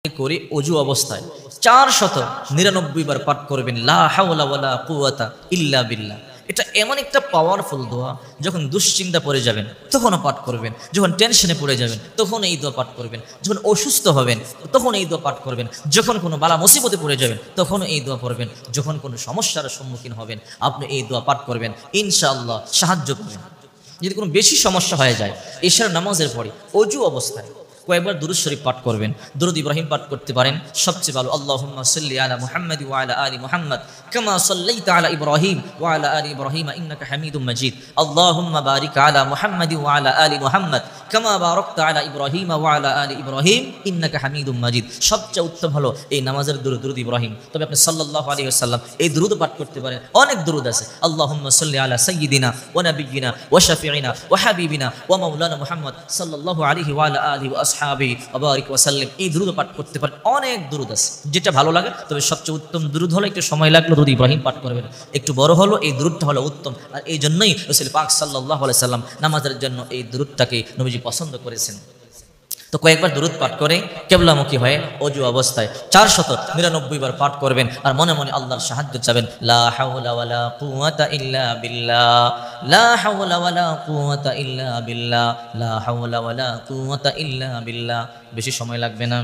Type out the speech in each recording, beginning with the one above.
করে অজু অবস্থায় 499 বার পাঠ করবেন লা হাওলা ওয়ালা কুওয়াতা ইল্লা বিল্লাহ। এটা এমন একটা পাওয়ারফুল দোয়া, যখন দুশ্চিন্তা পড়ে যাবেন তখনও পাঠ করবেন, যখন টেনশনে পড়ে যাবেন তখন এই দোয়া পাঠ করবেন, যখন অসুস্থ হবেন তখন এই দোয়া পাঠ করবেন, যখন কোনো বালা মুসিবতে পড়ে যাবেন তখন এই দোয়া পড়বেন, যখন কোনো সমস্যার সম্মুখীন হবেন আপনি এই দোয়া পাঠ করবেন, ইনশাআল্লাহ সাহায্য করবেন। যদি কোনো বেশি সমস্যা হয়ে যায় ইশার নামাজের পরে অজু অবস্থায় কয়েকবার দুরূদ শরীফ পাঠ করবেন। দুরূদ ইব্রাহিম পাঠ করতে পারেন, সবচেয়ে ভালো। আল্লাহুম্মা সাল্লি আলা মুহাম্মাদ ওয়া আলা আলি মুহাম্মাদ কামা সাল্লাইতা আলা ইব্রাহিম ওয়া আলা আলি ইব্রাহিম ইন্নাকা হামিদুম মাজিদ। আল্লাহুম্মা বারিক আলা মুহাম্মাদ ওয়া আলা আলি মুহাম্মাদ কামা বারাকতা আলা ইব্রাহিম ওয়া আলা আলি ইব্রাহিম ইন্নাকা হামিদুম মাজিদ। সবচেয়ে উত্তম হলো এই নামাজের দুরূদ ইব্রাহিম। তবে আপনি সাল্লাল্লাহু আলাইহি ওয়াসাল্লাম এই দুরূদ পাঠ করতে পারেন। অনেক দুরূদ আছে। আল্লাহুম্মা সাল্লি আলা সাইয়্যিদিনা ওয়া নাবিয়্যিনা ওয়া শাফিঈনা ওয়া হাবিবিনা ওয়া মাওলানা মুহাম্মদ সাল্লাল্লাহু আলাইহি ওয়া আলা আলিহি ওয়া আসহাবিহি ওয়া বারিক ওয়া সাল্লিম। এই দুরূদ পাঠ করতে পারেন। অনেক দুরূদ আছে, যেটা ভালো লাগে। তবে সবচেয়ে উত্তম দুরূদ হলো, একটু সময় লাগলো দুরূদ ইব্রাহিম পাঠ করবেন, একটু বড় হলো এই দুরূদটা হলো উত্তম। আর এই জন্যই রাসূল পাক সাল্লাল্লাহু আলাইহি সাল্লাম নামাজের জন্য এই দুরূদটাকে নবীজি পছন্দ করেছেন। তো কয়েকবার দুরূদ পাঠ করে কিবলামুখী হয়ে অজু অবস্থায় 499 বার পাঠ করবেন, আর মনে মনে আল্লাহর সাহায্য চাবেন। লা হাওলা ওয়ালা কুওয়াতা ইল্লা বিল্লাহ, লা হাওলা ওয়ালা কুওয়াতা ইল্লা বিল্লাহ, লা হাওলা ওয়ালা কুওয়াতা ইল্লা বিল্লাহ। বেশি সময় লাগবে না।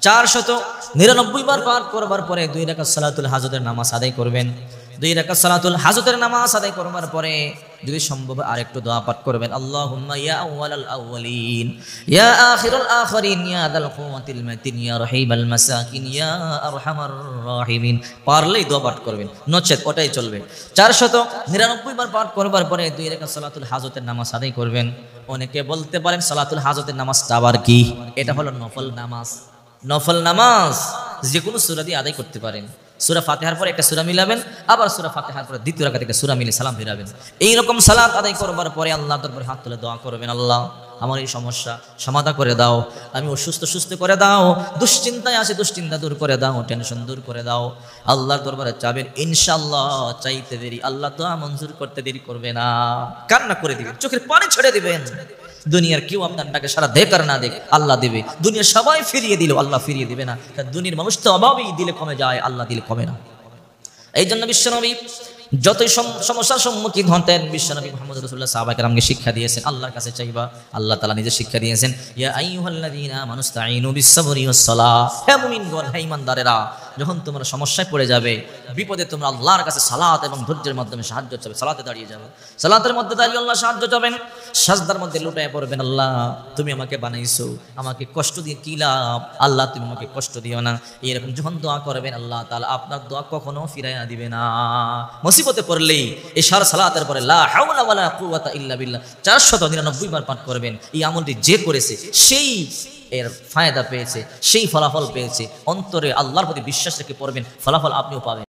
499 বার পাঠ করবার পরে 2 রাকাত সালাতুল হাজতের নামাজ আদায় করবেন। 2 রাকাত সালাতুল হাজতের নামাজ আদায় করবার পরে যদি সম্ভব আরেকটু দোয়া পাঠ করবেন। আল্লাহুম্মা ইয়া আউয়ালাল আউয়ালিন ইয়া আখিরাল আখিরিন ইয়া দাল কুওয়াতিল মাতিন ইয়া রাহিমাল মাসাকিন ইয়া আরহামার রাহিমিন। পারলেই দোয়া পাঠ করবেন, নচেত ওটাই চলবে। 499 বার পাঠ করবার পরে 2 রাকাত সালাতুল হাজতের নামাজ আদায় করবেন। অনেকে বলতে পারেন সালাতুল হাজতের নামাজটা আবার কি? এটা হলো নফল নামাজ। নফল নামাজ যে কোনো সূরা দিয়ে আদায় করতে পারেন। সূরা ফাতিহার পরে একটা সূরা মিলাবেন, আবার সূরা ফাতিহার পরে দ্বিতীয় রাকাতে একটা সূরা মিলে সালাম ফিরাবেন। এইরকম সালাত আদায় করবার পরে আল্লাহর দরবারে হাত তুলে দোয়া করবেন, আল্লাহ আমার এই সমস্যা সমাধান করে দাও, আমি সুস্থ করে দাও, দুশ্চিন্তায় আছে দুশ্চিন্তা দূর করে দাও, টেনশন দূর করে দাও। আল্লাহর দরবারে চাবেন, ইনশাআল্লাহ চাইতে দেরি আল্লাহ দোয়া মঞ্জুর করতে দেরি করবে না, কান্না করে দিবেন, চোখের পানি ছেড়ে দিবেন। দুনিয়ার কেউ আপনার ডাকে সারা দেখ আর না দেখ আল্লাহ দেবে। দুনিয়ার সবাই ফিরিয়ে দিল আল্লাহ ফিরিয়ে দিবে না। দুনিয়ার মানুষ তো অভাবেই দিলে কমে যায়, আল্লাহ দিলে কমে না। এই জন্য বিশ্বনবী যতই সমস্যার সম্মুখীন হতেন, বিশ্বনবী মুহাম্মদ রাসূলুল্লাহ সাহাবায়ে কেরামকে শিক্ষা দিয়েছেন আল্লাহর কাছে চাইবা। আল্লাহ তাআলা নিজে শিক্ষা দিয়েছেন, ইয়া আইয়ুহাল্লাযীনা আমানু ইসতাঈনু বিস-সাবরি ওয়াস-সালাহ। হে মুমিনগণ, হে ঈমানদারেরা, যখন তোমরা সমস্যায় পড়ে যাবে, বিপদে, তোমরা আল্লাহর কাছে সালাত এবং ধৈর্যের মাধ্যমে সাহায্য চাবে। সালাতে দাঁড়িয়ে যাবে, সালাতের মধ্যে দাঁড়িয়ে আল্লাহ সাহায্য চাবেন। সাজদার মধ্যে লুটায় পড়বেন, আল্লাহ তুমি আমাকে বানাইছো, আমাকে কষ্ট দিয়ে কি লাভ, আল্লাহ তুমি আমাকে কষ্ট দিও না। এরকম যখন দোয়া করবেন আল্লাহ তাআলা আপনার দোয়া কখনো ফিরাইয়া দিবে না। মুসিবতে পড়লেই ইশার সালাতের পরে লা হাওলা ওয়ালা কুওয়াতা ইল্লা বিল্লাহ 499 বার পাঠ করবেন। এই আমলটি যে করেছে সেই এর ফায়দা পেয়েছে, সেই ফলাফল পেয়েছে। অন্তরে আল্লাহর প্রতি বিশ্বাস রেখে পড়বেন, ফলাফল আপনিও পাবেন।